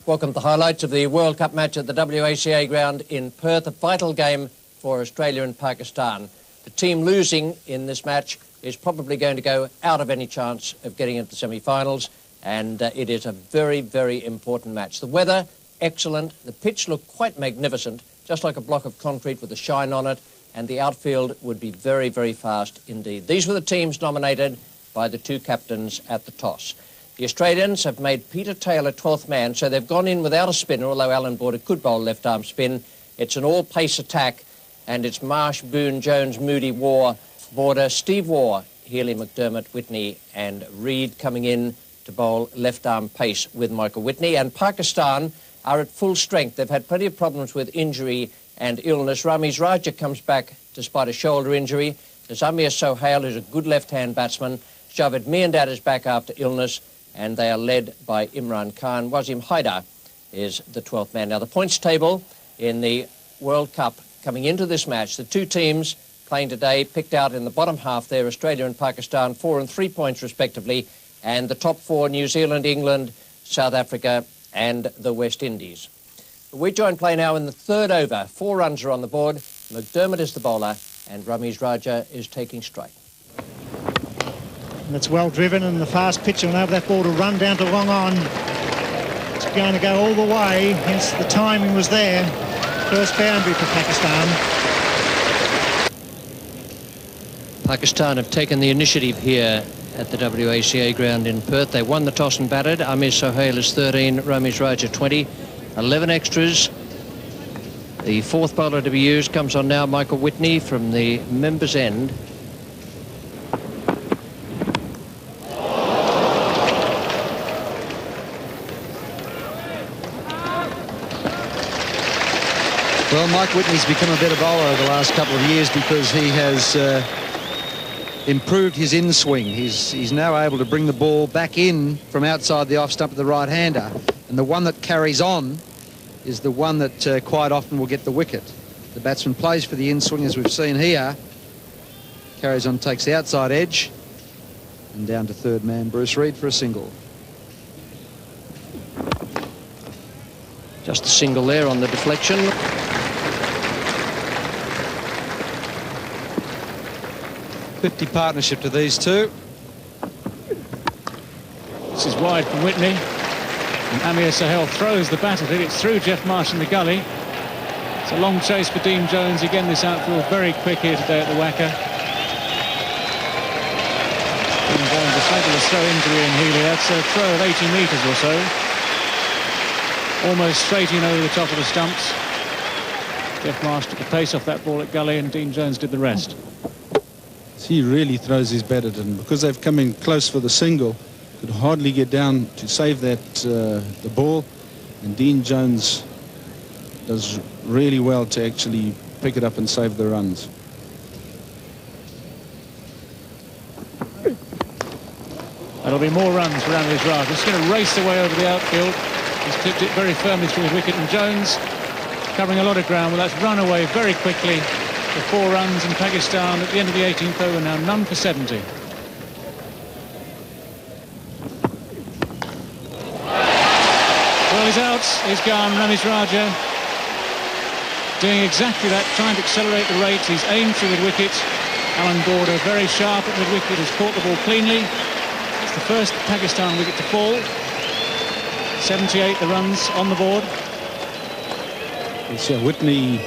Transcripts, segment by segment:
Welcome to the highlights of the World Cup match at the WACA ground in Perth, a vital game for Australia and Pakistan. The team losing in this match is probably going to go out of any chance of getting into the semi-finals, and it is a very, very important match. The weather, excellent. The pitch looked quite magnificent, just like a block of concrete with a shine on it, and the outfield would be very, very fast indeed. These were the teams nominated by the two captains at the toss. The Australians have made Peter Taylor 12th man, so they've gone in without a spinner, although Alan Border could bowl left-arm spin. It's an all-pace attack, and it's Marsh, Boone, Jones, Moody, Waugh, Border, Steve Waugh, Healy, McDermott, Whitney and Reid coming in to bowl left-arm pace with Michael Whitney. And Pakistan are at full strength. They've had plenty of problems with injury and illness. Ramiz Raja comes back despite a shoulder injury. There's Amir Sohail, who's a good left-hand batsman. Javed Miandad is back after illness, and they are led by Imran Khan. Wasim Haidar is the 12th man. Now, the points table in the World Cup coming into this match, the two teams playing today picked out in the bottom half there, Australia and Pakistan, 4 and 3 points respectively, and the top four, New Zealand, England, South Africa and the West Indies. We join play now in the third over. 4 runs are on the board. McDermott is the bowler, and Ramiz Raja is taking straight. That's well driven, and the fast pitch will enable that ball to run down to long on. It's going to go all the way, hence the timing was there. First boundary for Pakistan. Pakistan have taken the initiative here at the WACA ground in Perth. They won the toss and batted. Amir Sohail is 13, Ramiz Raja 20, 11 extras. The fourth bowler to be used comes on now, Michael Whitney from the members' end. Well, Mike Whitney's become a better bowler over the last couple of years because he has improved his in-swing. He's now able to bring the ball back in from outside the off stump of the right-hander. And the one that carries on is the one that quite often will get the wicket. The batsman plays for the in-swing, as we've seen here. Carries on, takes the outside edge. And down to third man, Bruce Reid for a single. Just a single there on the deflection. '50 partnership to these two. This is wide from Whitney. And Amir Sohail throws the bat at it. It's through Jeff Marsh in the gully. It's a long chase for Dean Jones. Again, this outfield very quick here today at the WACA. Dean Jones, a fabulous throw injury in Healy. That's a throw of 80 metres or so. Almost straight in over the top of the stumps. Jeff Marsh took the pace off that ball at gully, and Dean Jones did the rest. He really throws his bat at it, and because they've come in close for the single, could hardly get down to save that the ball, and Dean Jones does really well to actually pick it up and save the runs. That'll be more runs for Ramiz Raja. He's going to race away over the outfield. He's clipped it very firmly through his wicket, and Jones covering a lot of ground. Well, that's run away very quickly for 4 runs, and Pakistan at the end of the 18th over now, none for 70. Well, he's out, he's gone. Ramiz Raja doing exactly that, trying to accelerate the rate. He's aimed through the wicket. Alan Border very sharp at mid-wicket, has caught the ball cleanly. It's the first Pakistan wicket to fall. 78 the runs on the board. So Whitney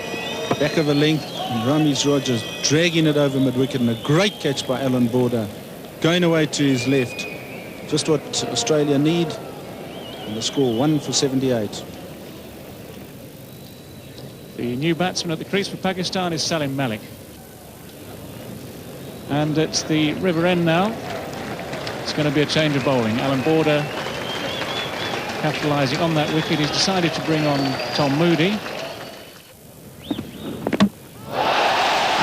back of a length, and Ramiz Raja dragging it over mid-wicket, and a great catch by Alan Border, going away to his left. Just what Australia need, and the score 1 for 78. The new batsman at the crease for Pakistan is Salim Malik. And it's the river end now. It's going to be a change of bowling. Alan Border capitalising on that wicket. He's decided to bring on Tom Moody.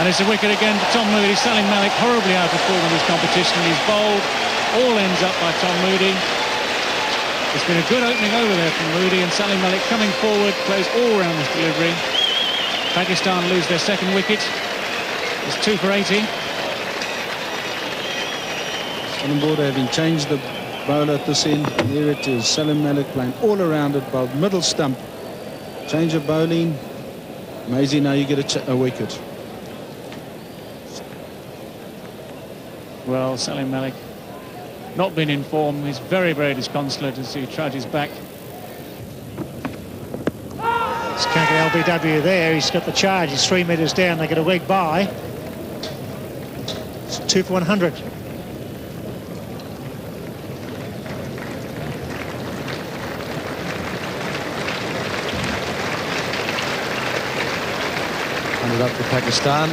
And it's a wicket again for Tom Moody. Salim Malik horribly out of form in this competition. He's bowled. All ends up by Tom Moody. It's been a good opening over there from Moody, and Salim Malik coming forward, plays all round this delivery. Pakistan lose their second wicket. It's 2 for 80. Alan Border having changed the bowler at this end. And there it is. Salim Malik playing all around it, bowled middle stump. Change of bowling. Amazing, now you get a wicket. Well, Salim Malik not been in form. He's very, very disconsolate as he trudges back. It's Kanka LBW there. He's got the charge. He's 3 metres down. They get a leg by. It's 2 for 100. Up for Pakistan.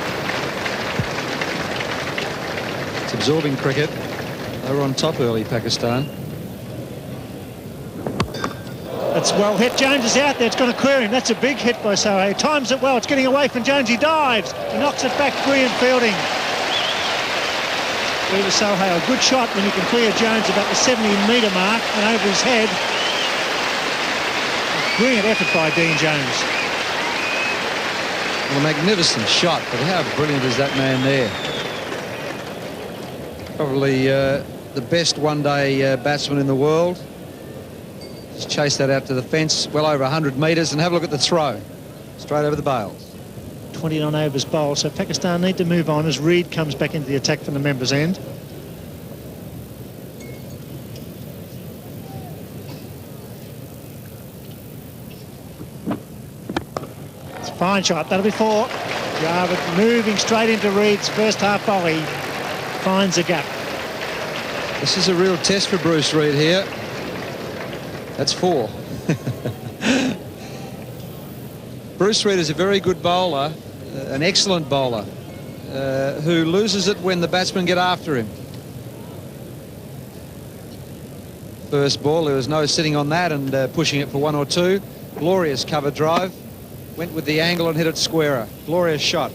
It's absorbing cricket. They were on top early, Pakistan. That's well hit. Jones is out there. It's going to clear him. That's a big hit by Sohail. Times it well. It's getting away from Jones. He dives. He knocks it back. Brilliant fielding. Over Sohail. Good shot when you can clear Jones about the 70-metre mark and over his head. Brilliant effort by Dean Jones. Well, a magnificent shot, but how brilliant is that man there? Probably the best one-day batsman in the world. Just chase that out to the fence, well over 100 metres, and have a look at the throw. Straight over the bails. 29 overs bowled, so Pakistan need to move on as Reed comes back into the attack from the members' end. Fine shot, that'll be 4. Jarvid moving straight into Reed's first half volley. Finds a gap. This is a real test for Bruce Reed here. That's 4. Bruce Reed is a very good bowler, an excellent bowler, who loses it when the batsmen get after him. First ball, there was no sitting on that and pushing it for 1 or 2. Glorious cover drive. Went with the angle and hit it squarer. Glorious shot.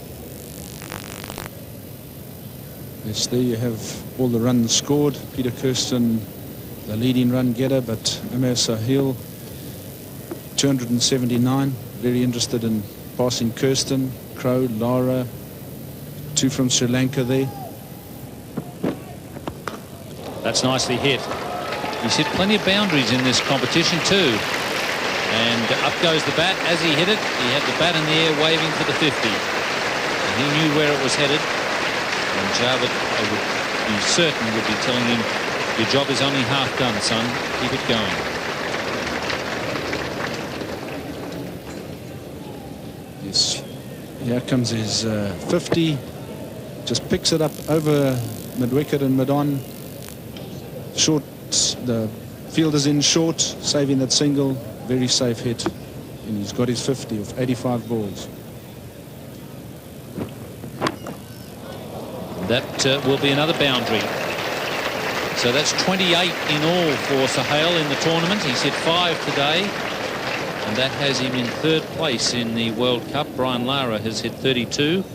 Yes, there you have all the runs scored. Peter Kirsten, the leading run getter, but Amir Sahil, 279. Very interested in passing Kirsten, Crow, Lara, 2 from Sri Lanka there. That's nicely hit. He's hit plenty of boundaries in this competition too. And up goes the bat. As he hit it, he had the bat in the air waving for the 50. And he knew where it was headed. And Jarvid, I would be certain, would be telling him, your job is only half done, son. Keep it going. Yes, here comes his 50. Just picks it up over mid-wicket and mid-on. Short, the fielder's in short, saving that single. Very safe hit, and he's got his 50 of 85 balls. That will be another boundary. So that's 28 in all for Sohail in the tournament. He's hit 5 today, and that has him in 3rd place in the World Cup. Brian Lara has hit 32,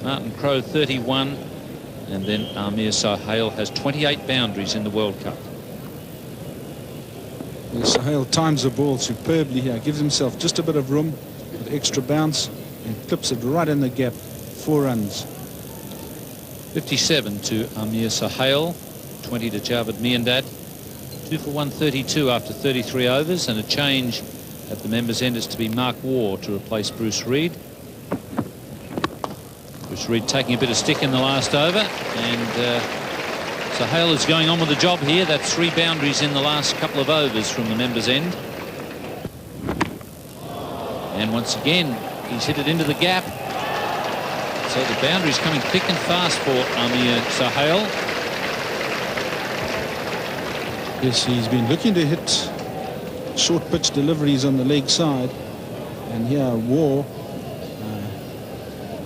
Martin Crowe 31, and then Amir Sohail has 28 boundaries in the World Cup. Sohail times the ball superbly here, gives himself just a bit of room with extra bounce and clips it right in the gap. 4 runs. 57 to Amir Sohail, 20 to Javed Miandad. 2 for 132 after 33 overs, and a change at the members' end is to be Mark Waugh to replace Bruce Reed. Bruce Reed taking a bit of stick in the last over, and Sohail is going on with the job here. That's 3 boundaries in the last couple of overs from the members' end. And once again, he's hit it into the gap. So the boundary's coming thick and fast for Amir Sohail. Yes, he's been looking to hit short pitch deliveries on the leg side. And here, Waugh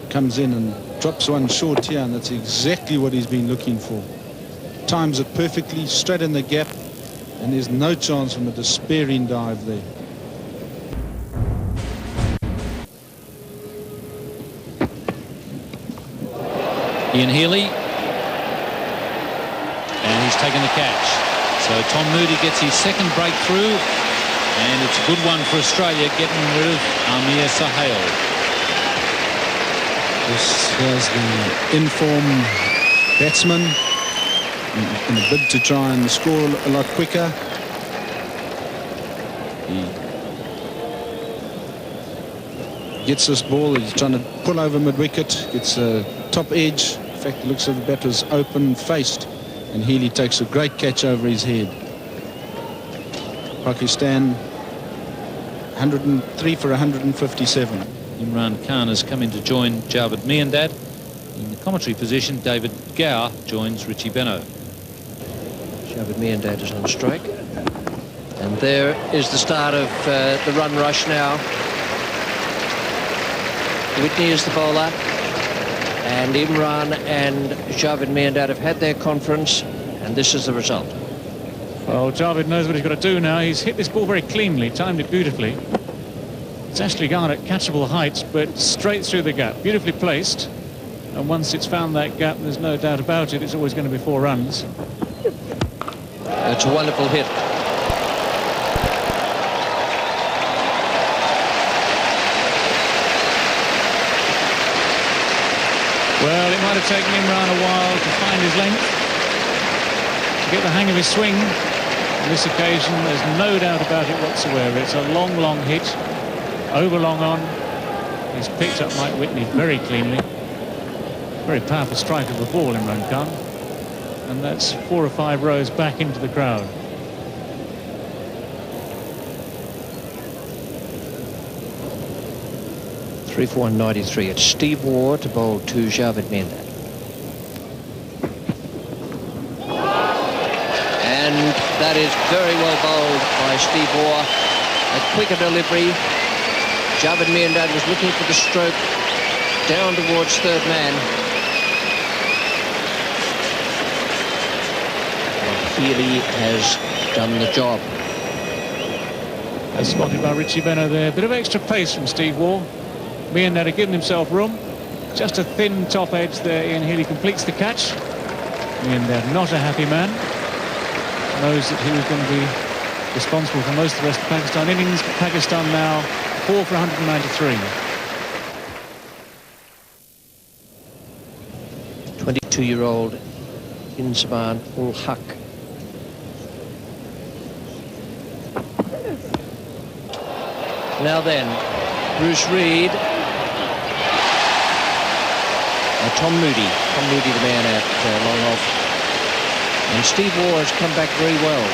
comes in and drops one short here, and that's exactly what he's been looking for. Times it perfectly, straight in the gap, and there's no chance from a despairing dive there. Ian Healy, and he's taken the catch. So Tom Moody gets his 2nd breakthrough, and it's a good one for Australia, getting rid of Amir Sohail. This was the in-form batsman. in a bid to try and score a lot quicker. He gets this ball, he's trying to pull over mid-wicket, gets a top edge. In fact, it looks like the bat was open-faced, and Healy takes a great catch over his head. Pakistan 103 for 157. Imran Khan has come in to join Javed Miandad. In the commentary position, David Gower joins Richie Beno. Javed Miandad is on strike. And there is the start of the run rush now. Whitney is the bowler. And Imran and Javed Miandad have had their conference. And this is the result. Well, Javed knows what he's got to do now. He's hit this ball very cleanly, timed it beautifully. It's actually gone at catchable heights, but straight through the gap. Beautifully placed. And once it's found that gap, there's no doubt about it, it's always going to be 4 runs. It's a wonderful hit. Well, it might have taken Imran a while to find his length, to get the hang of his swing. On this occasion, there's no doubt about it whatsoever. It's a long, long hit, over long on. He's picked up Mike Whitney very cleanly. Very powerful strike of the ball, Imran Khan. And that's 4 or 5 rows back into the crowd. Three for 193. It's Steve Waugh to bowl to Javed Miandad. And that is very well bowled by Steve Waugh. A quicker delivery. Javed Miandad was looking for the stroke down towards third man. Healy has done the job. As spotted by Richie Beno there. Bit of extra pace from Steve Waugh. Miandad had given himself room. Just a thin top edge there. Ian Healy completes the catch. Miandad not a happy man. Knows that he was going to be responsible for most of the rest of the Pakistan innings. Pakistan now 4 for 193. 22-year-old Inzamam ul Haq. Now then, Bruce Reid. Tom Moody the man at long off. And Steve Waugh has come back very well.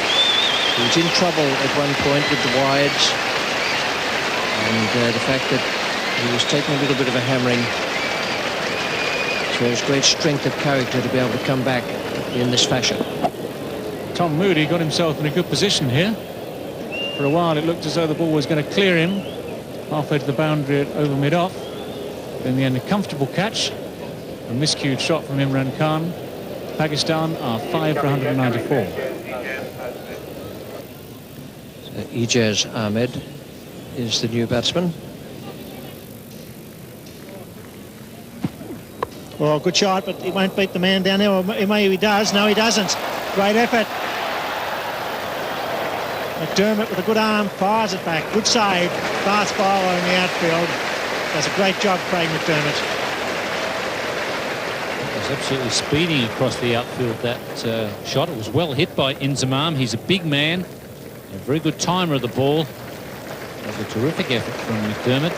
He was in trouble at one point with the wides. And the fact that he was taking a little bit of a hammering shows great strength of character to be able to come back in this fashion. Tom Moody got himself in a good position here. For a while it looked as though the ball was going to clear him halfway to the boundary at over mid-off. In the end, a comfortable catch. A miscued shot from Imran Khan. Pakistan are 5 for 194. So Ijaz Ahmed is the new batsman. Well, good shot, but he won't beat the man down there. Or maybe he does. No, he doesn't. Great effort. McDermott with a good arm fires it back. Good save. Fast bowler in the outfield. Does a great job, Craig McDermott. Absolutely speeding across the outfield, that shot. It was well hit by Inzamam. He's a big man, a very good timer of the ball. That was a terrific effort from McDermott.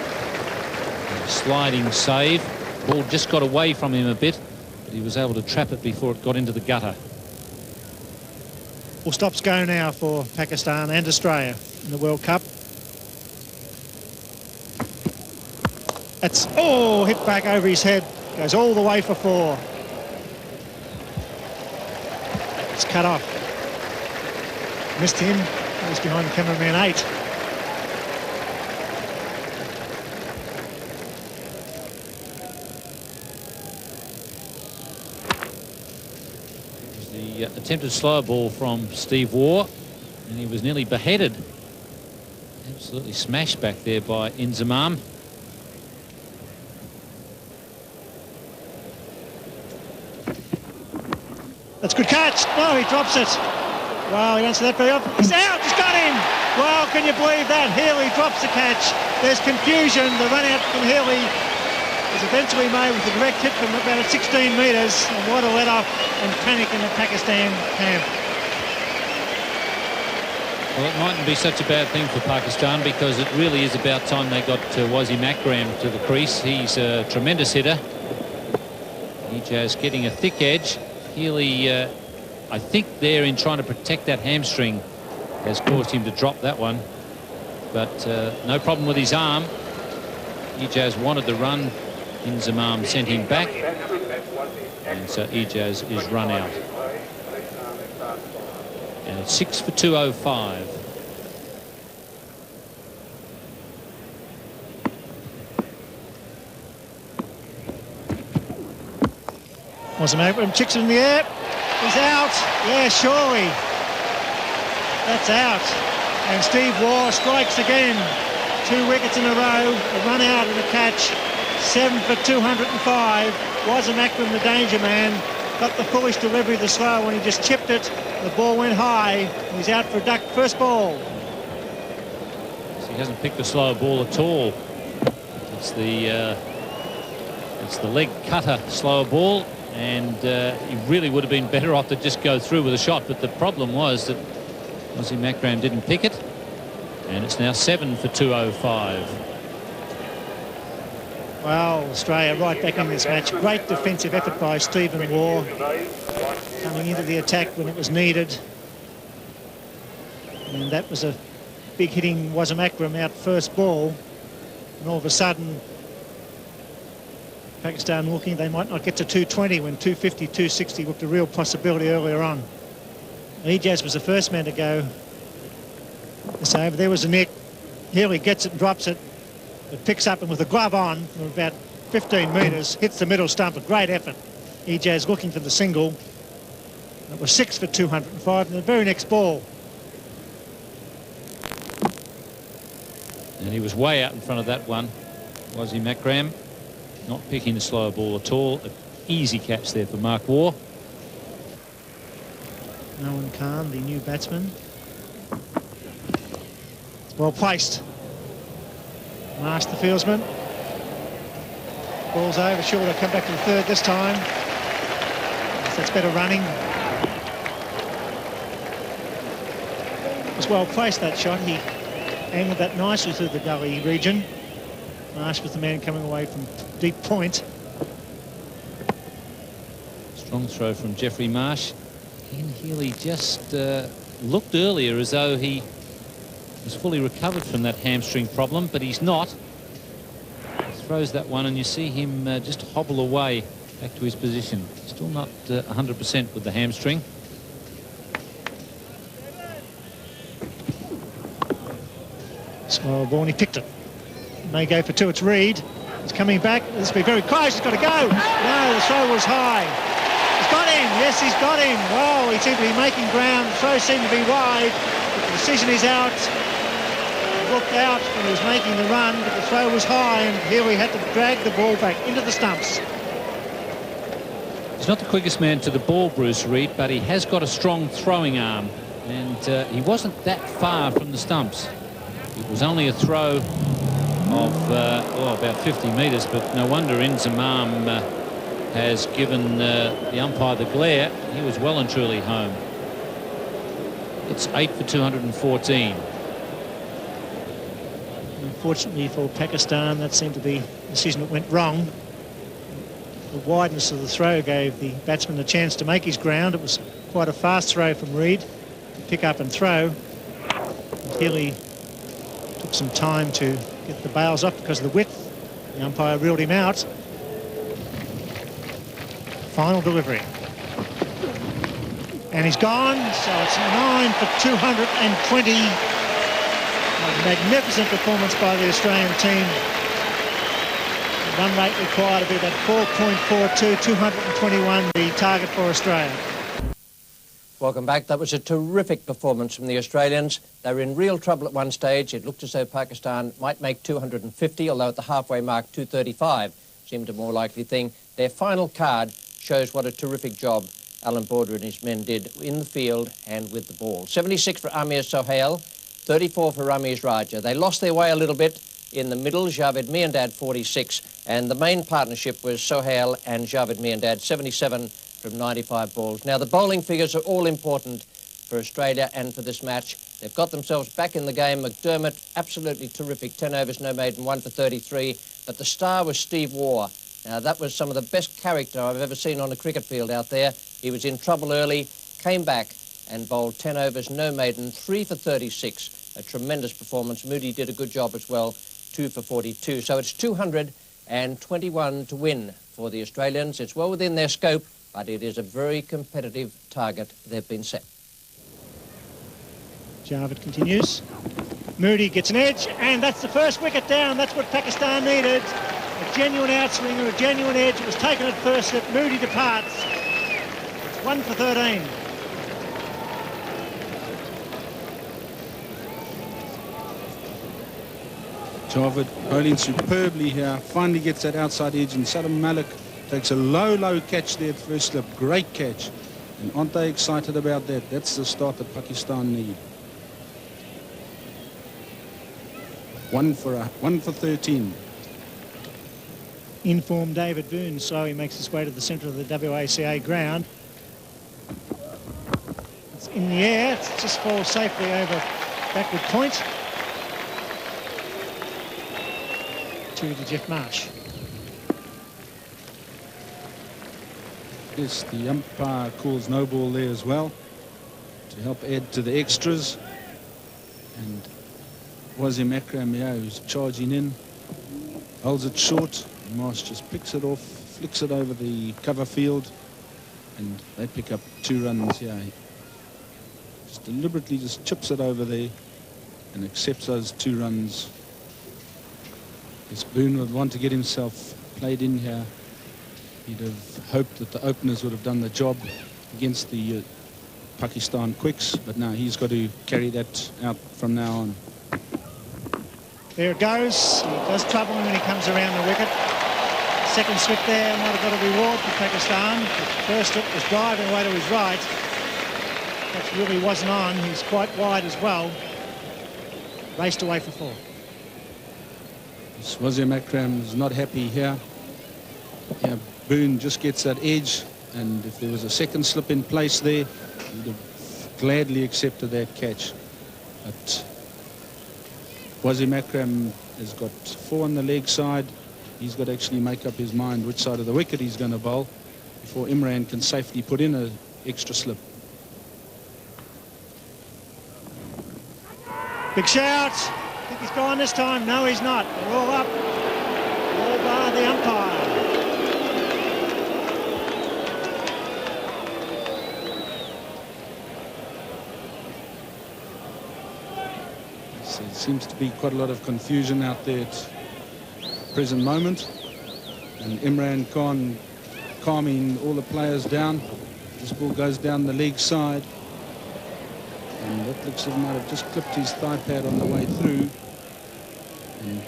A sliding save. Ball just got away from him a bit, but he was able to trap it before it got into the gutter. Full stops go now for Pakistan and Australia in the World Cup. That's, oh, hit back over his head. Goes all the way for 4. It's cut off. Missed him. He's behind cameraman 8. The attempted slower ball from Steve Waugh, and he was nearly beheaded. Absolutely smashed back there by Inzamam. That's a good catch. No, he drops it. Wow, he don't see that very often. He's out. He's got him. Wow, can you believe that? Healy drops the catch. There's confusion. The run out from Healy. was eventually made with a direct hit from about 16 metres, and what a let-off and panic in the Pakistan camp. Well, it mightn't be such a bad thing for Pakistan, because it really is about time they got Wasim Akram to the crease. He's a tremendous hitter. Ijaz getting a thick edge. Healy, I think there in trying to protect that hamstring, has caused him to drop that one. But no problem with his arm. Ijaz wanted the run. Inzamam sent him back. And so Ijaz is run out. And it's 6 for 205. Wasim Akram chicks it in the air. He's out. Yeah, surely. That's out. And Steve Waugh strikes again. 2 wickets in a row. A run out and a catch. 7 for 205. Wasim Akram, the danger man, got the foolish delivery of the slow when he just chipped it. The ball went high. He's out for a duck. First ball. So he hasn't picked the slower ball at all. It's the leg cutter slower ball, and he really would have been better off to just go through with a shot. But the problem was that Wasim Akram didn't pick it, and it's now 7 for 205. Well, Australia right back in this match. Great defensive effort by Stephen Waugh, coming into the attack when it was needed. And that was a big hitting Wasim Akram out first ball. And all of a sudden, Pakistan looking they might not get to 220 when 250, 260 looked a real possibility earlier on. Ijaz was the first man to go. So over there was a nick. Healy gets it and drops it. It picks up and with a glove on from about 15 metres, hits the middle stump. A great effort. Ijaz looking for the single. It was 6 for 205 and the very next ball. And he was way out in front of that one. Wasim Akram not picking the slower ball at all. An easy catch there for Mark Waugh. Owen Khan, the new batsman. Well placed. Marsh, the fieldsman. Ball's over. Sure, they'll come back to the third this time. That's better running. It was well placed, that shot. He angled that nicely through the gully region. Marsh was the man coming away from deep point. Strong throw from Jeffrey Marsh. Ian Healy just looked earlier as though he was fully recovered from that hamstring problem, but he's not. He throws that one and you see him just hobble away back to his position. Still not 100% with the hamstring. Small ball, and he picked it. May go for 2. It's Reid. He's coming back. This will be very close. He's got to go. No, the throw was high. He's got him. Yes, he's got him. Wow, he seemed to be making ground. The throw seemed to be wide. But the decision is out. He looked out when he was making the run, but the throw was high, and here we had to drag the ball back into the stumps. He's not the quickest man to the ball, Bruce Reid, but he has got a strong throwing arm, and he wasn't that far from the stumps. It was only a throw of about 50 metres, but no wonder Inzamam has given the umpire the glare. He was well and truly home. It's 8 for 214. Unfortunately for Pakistan, that seemed to be a decision that went wrong. The wideness of the throw gave the batsman a chance to make his ground. It was quite a fast throw from Reid to pick up and throw. Healy took some time to get the bails off because of the width. The umpire ruled him out. Final delivery. And he's gone, so it's 9 for 220. A magnificent performance by the Australian team. The run rate required to be about 4.42, 221, the target for Australia. Welcome back. That was a terrific performance from the Australians. They were in real trouble at one stage. It looked as though Pakistan might make 250, although at the halfway mark 235 seemed a more likely thing. Their final card shows what a terrific job Alan Border and his men did in the field and with the ball. 76 for Amir Sohail, 34 for Ramiz Raja. They lost their way a little bit. in the middle, Javed Miandad 46, and the main partnership was Sohail and Javed Miandad, 77 from 95 balls. Now, the bowling figures are all important for Australia and for this match. They've got themselves back in the game. McDermott, absolutely terrific, 10 overs, no maiden, 1 for 33, but the star was Steve Waugh. Now, that was some of the best character I've ever seen on a cricket field out there. He was in trouble early, came back and bowled 10 overs, no maiden, 3 for 36. A tremendous performance. Moody did a good job as well, 2 for 42. So it's 221 to win for the Australians. It's well within their scope, but it is a very competitive target they've been set. Javed continues. Moody gets an edge, and that's the first wicket down. That's what Pakistan needed. A genuine outswing or a genuine edge. It was taken at first slip. Moody departs. It's 1 for 13. Javed bowling superbly here. Finally gets that outside edge, and Salam Malik takes a low catch there at first slip. Great catch. And aren't they excited about that? That's the start that Pakistan need. 1 for 13. Informed David Boone slowly makes his way to the centre of the WACA ground. It's in the air. It just falls safely over backward point to the Jeff Marsh. Yes, the umpire calls no ball there as well to help add to the extras. And Wasim Akram, who's charging in, holds it short. Marsh just picks it off, flicks it over the cover field, and they pick up 2 runs here. Just deliberately just chips it over there and accepts those 2 runs. Yes, Boone would want to get himself played in here. He'd have hoped that the openers would have done the job against the Pakistan quicks, but now he's got to carry that out from now on. There it goes. He does trouble him when he comes around the wicket. Second slip there might have got a reward for Pakistan. The first slip was driving away to his right. That really wasn't on. He's quite wide as well. Raced away for 4. Wasim Akram's not happy here. Yeah, Boone just gets that edge, and if there was a second slip in place there, he'd have gladly accepted that catch. But Wasim Akram has got 4 on the leg side. He's got to actually make up his mind which side of the wicket he's going to bowl before Imran can safely put in an extra slip. Big shout. I think he's gone this time. No, he's not. They're all up. All bar the umpire. So there seems to be quite a lot of confusion out there at the present moment. And Imran Khan calming all the players down. This ball goes down the leg side. And that looks like he might have just clipped his thigh pad on the way through. And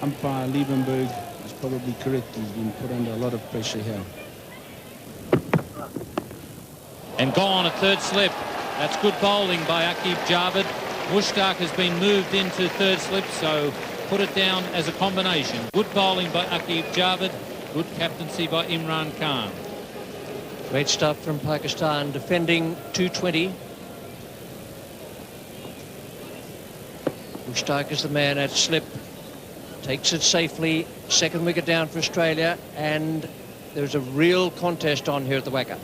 umpire Liebenberg is probably correct. He's been put under a lot of pressure here. And gone at third slip. That's good bowling by Aqib Javed. Mushtaq has been moved into third slip, so put it down as a combination. Good bowling by Aqib Javed. Good captaincy by Imran Khan. Great stuff from Pakistan, defending 220. Mushtaq is the man at slip, takes it safely, second wicket down for Australia, and there's a real contest on here at the WACA.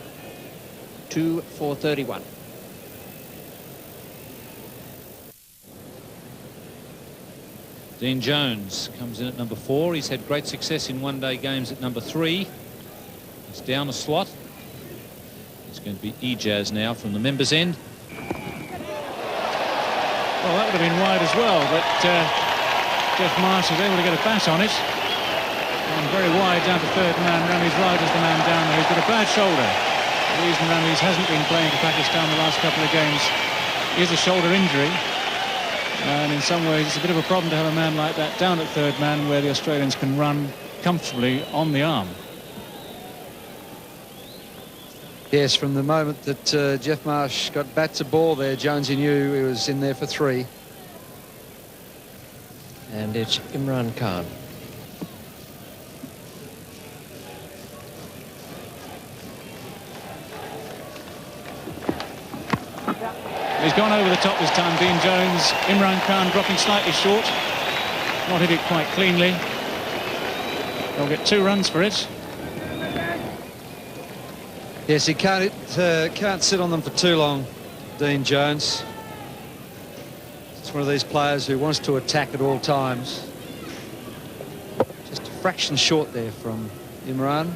2 for 31. Dean Jones comes in at number 4. He's had great success in one-day games at number 3. He's down a slot. It's going to be Ijaz now from the members' end. Well, that would have been wide as well, but Jeff Marsh was able to get a bat on it. And very wide down to third man. Ramis Raj is the man down there. He's got a bad shoulder. The reason Ramis hasn't been playing for Pakistan the last couple of games is a shoulder injury. And in some ways, it's a bit of a problem to have a man like that down at third man where the Australians can run comfortably on the arm. Yes, from the moment that Jeff Marsh got bat to ball there, Jonesy knew he was in there for 3. And it's Imran Khan. He's gone over the top this time, Dean Jones. Imran Khan dropping slightly short. Not hit it quite cleanly. They'll get 2 runs for it. Yes, he can't sit on them for too long, Dean Jones. It's one of these players who wants to attack at all times. Just a fraction short there from Imran.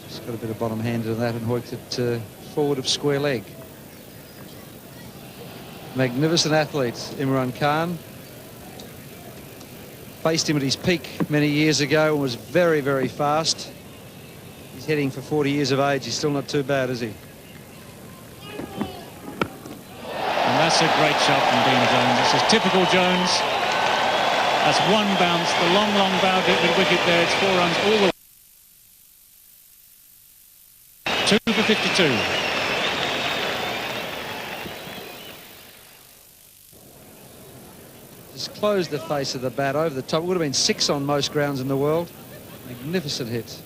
Just got a bit of bottom handed on that and hooked it forward of square leg. Magnificent athlete, Imran Khan. Faced him at his peak many years ago and was very, very fast. He's heading for 40 years of age. He's still not too bad, is he? And that's a great shot from Dean Jones. This is typical Jones. That's 1 bounce. The long wicket there. It's 4 runs all the way. 2 for 52. Just closed the face of the bat over the top. It would have been 6 on most grounds in the world. Magnificent hit.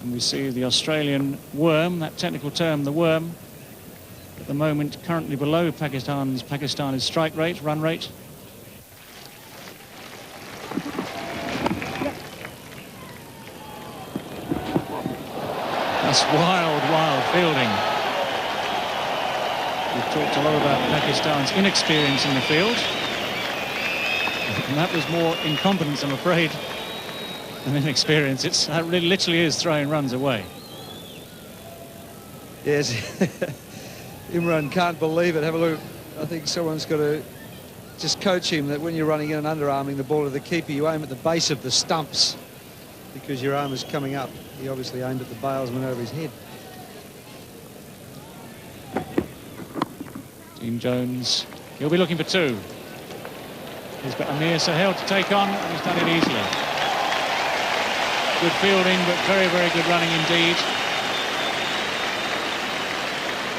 And we see the Australian worm, that technical term, the worm, at the moment currently below Pakistan's strike rate, run rate. That's wild fielding. We've talked a lot about Pakistan's inexperience in the field. And that was more incompetence, I'm afraid, than inexperience. That really literally is throwing runs away. Yes. Imran can't believe it. Have a look. I think someone's got to just coach him that when you're running in and underarming the ball to the keeper, you aim at the base of the stumps because your arm is coming up. He obviously aimed at the bailsman over his head. Dean Jones, he'll be looking for 2. He's got Amir Sahel to take on, and he's done it easily. Good fielding, but very, very good running indeed.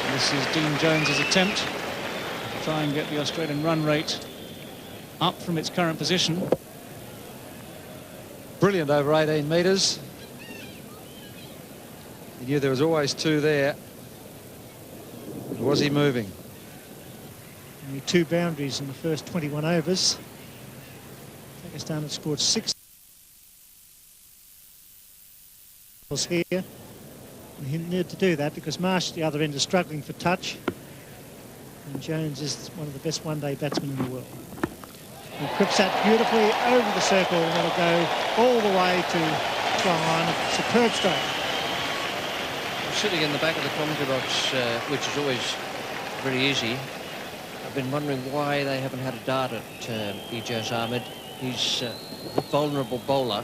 And this is Dean Jones's attempt to try and get the Australian run rate up from its current position. Brilliant over 18 metres. He knew there was always 2 there. Was he moving? Only 2 boundaries in the first 21 overs. Pakistan had scored 6 here. And he needed to do that because Marsh at the other end is struggling for touch. And Jones is one of the best one-day batsmen in the world. He clips that beautifully over the circle and it'll go all the way to try line. A superb stroke. Sitting in the back of the commentary box, which is always very easy, I've been wondering why they haven't had a dart at Ijaz Ahmed. He's a vulnerable bowler.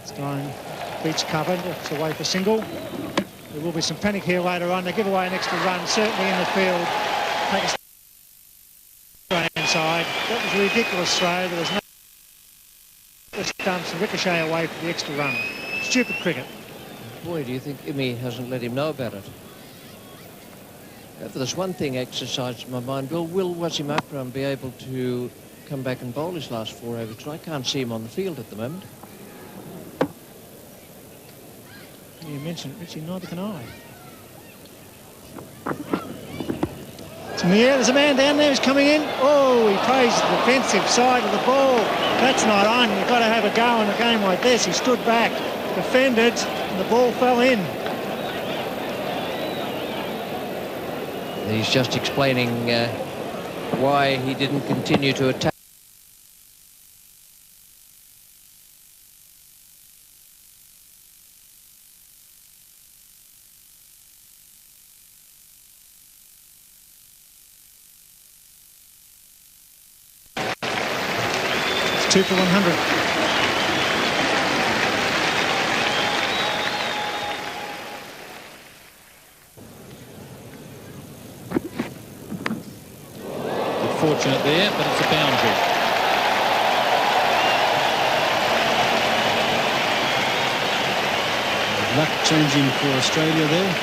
Stein beats covered, it's away for single. There will be some panic here later on. They give away an extra run, certainly in the field. Pakistan inside. That was a ridiculous throw. There was no stumps and ricochet away for the extra run. Stupid cricket. Boy, do you think Imi hasn't let him know about it? There's one thing exercised in my mind. Will Wasim Akram be able to come back and bowl his last 4 overs? Because I can't see him on the field at the moment. You mentioned it, Richie, neither can I. It's in the air, there's a man down there who's coming in. Oh, he plays the defensive side of the ball. That's not on. You've got to have a go in a game like this. He stood back, defended, and the ball fell in. He's just explaining why he didn't continue to attack. It's 2 for 100. Fortunate there, but it's a boundary. luck changing for Australia there,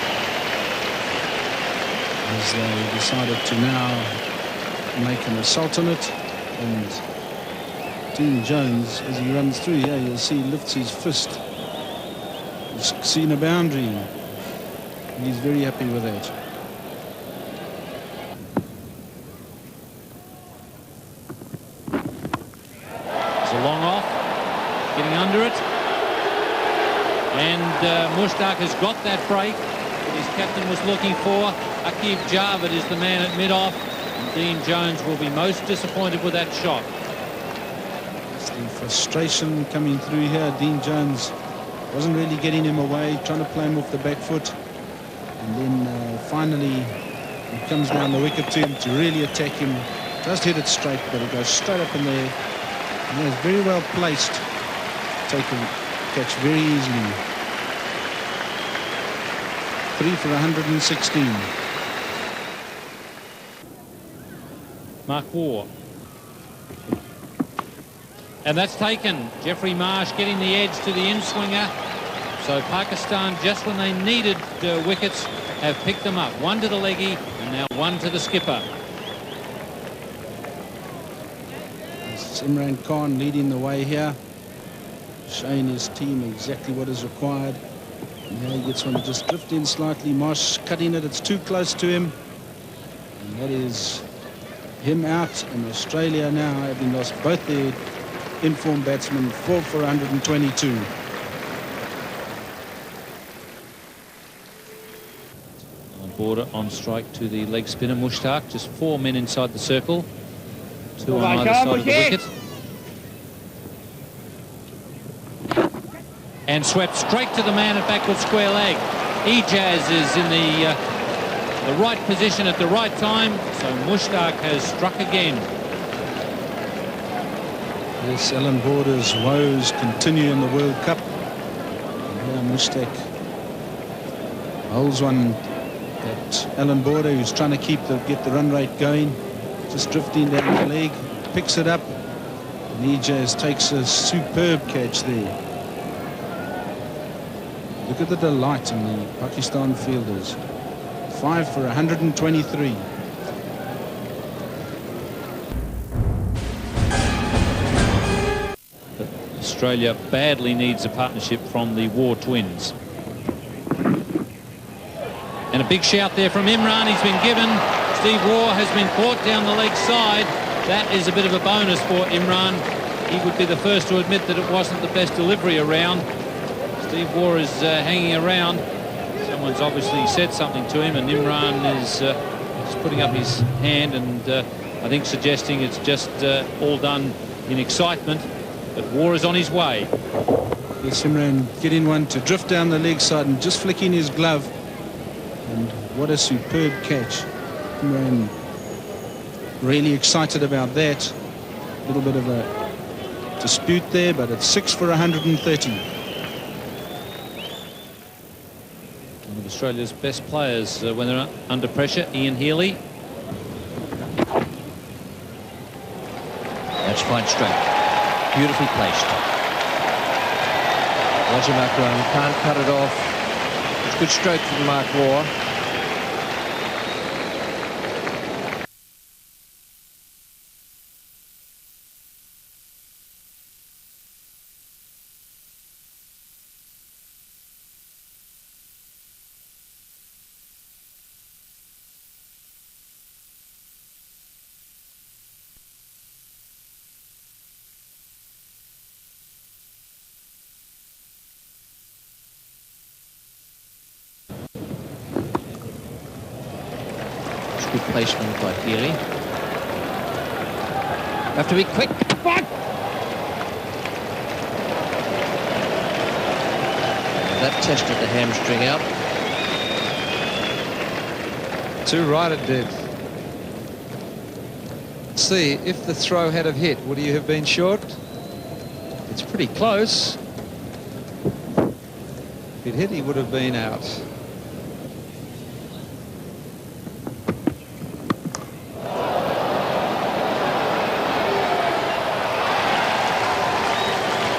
as they decided to now make an assault on it. And Dean Jones, as he runs through here, you'll see he lifts his fist. He's seen a boundary, and he's very happy with that. It's a long off, getting under it. And Mushtaq has got that break that his captain was looking for. Aqib Javed is the man at mid-off. And Dean Jones will be most disappointed with that shot. It's the frustration coming through here. Dean Jones wasn't really getting him away, trying to play him off the back foot. And then finally he comes down the wicket to him to really attack him. Just hit it straight, but it goes straight up in there. And it's very well placed. Take a catch very easily. 3 for 116. Mark Waugh. And that's taken. Jeffrey Marsh getting the edge to the in-swinger. So Pakistan, just when they needed wickets, have picked them up. One to the leggy and now one to the skipper. It's Imran Khan leading the way here, showing his team exactly what is required. And now he gets one to just drift in slightly. Marsh cutting it. It's too close to him. And that is him out. And Australia now, having lost both their in-form batsmen, 4 for 122. On border on strike to the leg spinner Mushtaq. Just 4 men inside the circle. 2 on either side of the wicket. And swept straight to the man at backward square leg. Ijaz is in the right position at the right time. So Mushtaq has struck again. Yes, Alan Border's woes continue in the World Cup. And here Mushtaq holds one at Alan Border, who's trying to get the run rate going. Just drifting down the leg, picks it up. And Ijaz takes a superb catch there. Look at the delight in the Pakistan fielders. 5 for 123. Australia badly needs a partnership from the Waugh twins. And a big shout there from Imran. He's been given. Steve Waugh has been caught down the leg side. That is a bit of a bonus for Imran. He would be the first to admit that it wasn't the best delivery around. Steve Waugh is hanging around. Someone's obviously said something to him, and Imran is putting up his hand and I think suggesting it's just all done in excitement. But Waugh is on his way. Yes, Imran getting one to drift down the leg side and just flicking his glove. And what a superb catch. Imran really excited about that. A little bit of a dispute there, but it's 6 for 130. One of Australia's best players when they're under pressure, Ian Healy. That's fine stroke. Beautifully placed. Wajim Akram can't cut it off. It's a good stroke from Mark Waugh. Good placement by Healy. Have to be quick. That tested the hamstring out. Too right it did. Let's see, if the throw had have hit, would he have been short? It's pretty close. If it hit, he would have been out.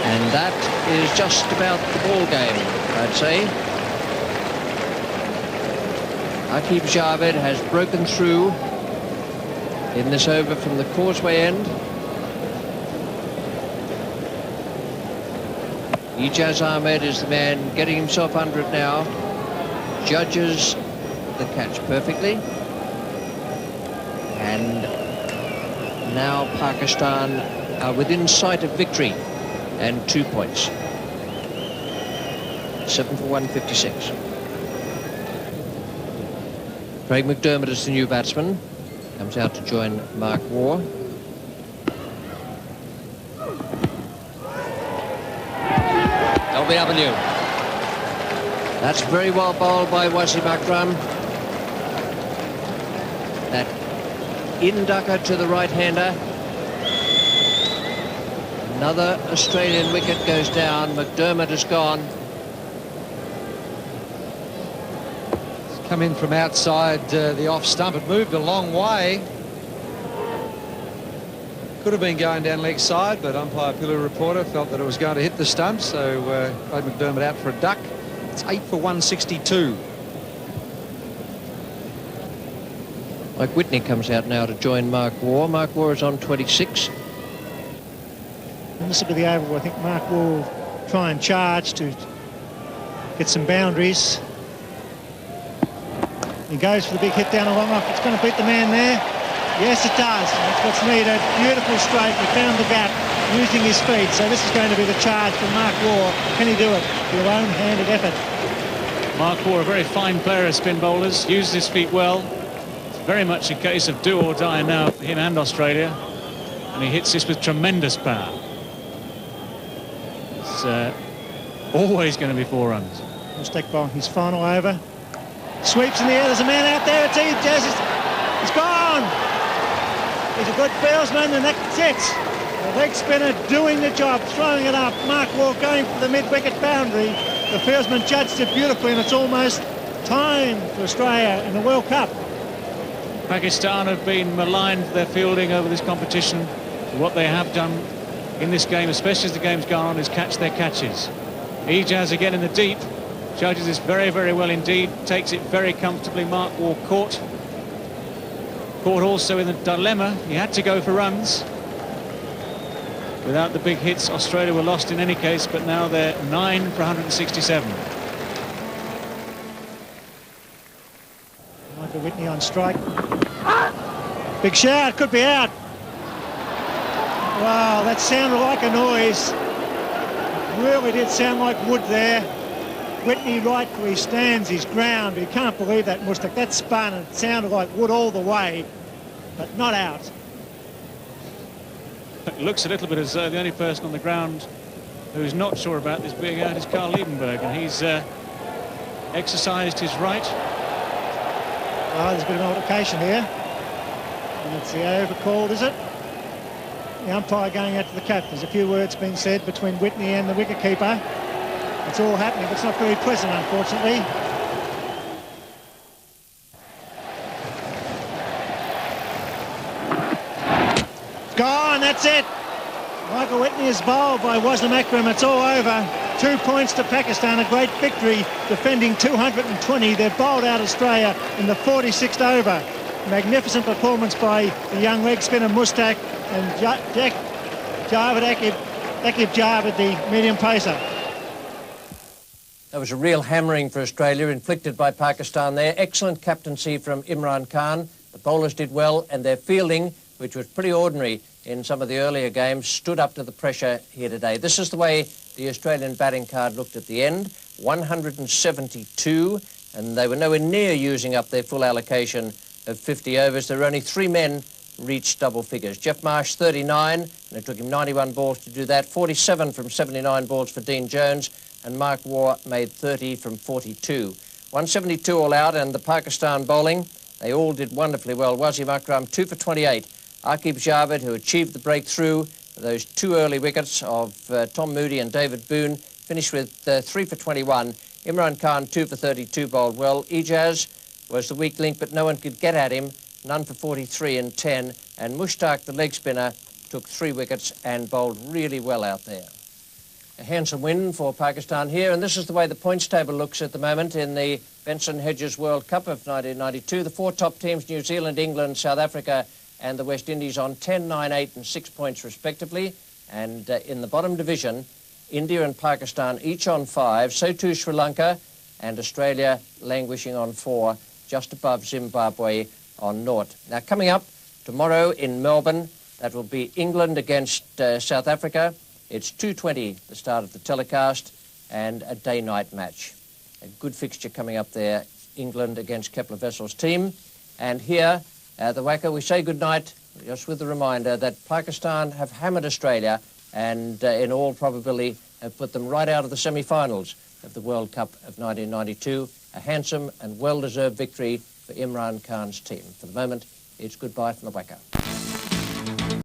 And that is just about the ball game. I'd say. Aqib Javed has broken through in this over from the causeway end. Ijaz Ahmed is the man getting himself under it now. Judges the catch perfectly. And now Pakistan are within sight of victory and 2 points. 7 for 156. Craig McDermott is the new batsman. Comes out to join Mark Waugh. LBW. That's very well bowled by Wasim Akram. That in-ducker to the right-hander. Another Australian wicket goes down. McDermott is gone. It's come in from outside the off stump. It moved a long way. Could have been going down leg side, but umpire Pillar Reporter felt that it was going to hit the stump, so played McDermott out for a duck. It's 8 for 162. Mike Whitney comes out now to join Mark Waugh. Mark Waugh is on 26. And this will be the over where I think Mark will try and charge to get some boundaries. He goes for the big hit down the long off. It's going to beat the man there. Yes, it does. That's what's needed. Beautiful straight. He found the gap using his feet. So this is going to be the charge for Mark Waugh. Can he do it? Your own-handed effort. Mark Waugh, a very fine player of spin bowlers, uses his feet well. It's very much a case of do or die now for him and Australia. And he hits this with tremendous power. It's always going to be 4 runs. Mushtaq bowling his final over. Sweeps in the air. There's a man out there. It's Ijaz. He's gone. He's a good fieldsman, and that's it. The leg spinner doing the job, throwing it up. Mark Waugh going for the mid-wicket boundary. The fieldsman judged it beautifully, and it's almost time for Australia in the World Cup. Pakistan have been maligned for their fielding over this competition. What they have done in this game, especially as the game's gone on, is catch their catches. Ijaz again in the deep. Judges this very, very well indeed. Takes it very comfortably. Mark Waugh caught. Caught also in the dilemma. He had to go for runs. Without the big hits, Australia were lost in any case, but now they're 9 for 167. Michael Whitney on strike. Big shout, could be out. Wow, that sounded like a noise. It really did sound like wood there. Whitney right where he stands his ground. You can't believe that, Mushtaq. That spun and it sounded like wood all the way, but not out. It looks a little bit as though the only person on the ground who's not sure about this being out is Carl Liebenberg, and he's exercised his right. Oh, there's a bit of altercation here. And it's the over called, is it? The umpire going out to the cap. There's a few words being said between Whitney and the wicketkeeper. It's all happening, but it's not very pleasant, unfortunately. It's gone, that's it. Michael Whitney is bowled by Wasim Akram. It's all over. 2 points to Pakistan, a great victory, defending 220. They've bowled out Australia in the 46th over. Magnificent performance by the young leg spinner Mushtaq and Aqib Javed, the medium pacer. That was a real hammering for Australia inflicted by Pakistan there. Excellent captaincy from Imran Khan. The bowlers did well, and their fielding, which was pretty ordinary in some of the earlier games, stood up to the pressure here today. This is the way the Australian batting card looked at the end. 172, and they were nowhere near using up their full allocation of 50 overs. There were only 3 men reached double figures. Jeff Marsh, 39, and it took him 91 balls to do that. 47 from 79 balls for Dean Jones, and Mark Waugh made 30 from 42. 172 all out, and the Pakistan bowling, they all did wonderfully well. Wasim Akram, 2 for 28. Aqib Javed, who achieved the breakthrough, those 2 early wickets of Tom Moody and David Boone, finished with 3 for 21. Imran Khan, 2 for 32, bowled well. Ijaz was the weak link, but no one could get at him. None for 43 and 10. And Mushtaq, the leg spinner, took 3 wickets and bowled really well out there. A handsome win for Pakistan here, and this is the way the points table looks at the moment in the Benson Hedges World Cup of 1992. The four top teams, New Zealand, England, South Africa and the West Indies, on 10, 9, 8 and 6 points respectively. And in the bottom division, India and Pakistan each on 5, so too Sri Lanka, and Australia languishing on 4, just above Zimbabwe on 0. Now, coming up tomorrow in Melbourne, that will be England against South Africa. It's 2:20, the start of the telecast, and a day-night match. A good fixture coming up there, England against Kepler Vessel's team. And here, the WACA, we say goodnight, just with the reminder that Pakistan have hammered Australia and in all probability have put them right out of the semi-finals of the World Cup of 1992. A handsome and well-deserved victory for Imran Khan's team. For the moment, it's goodbye from the WACA.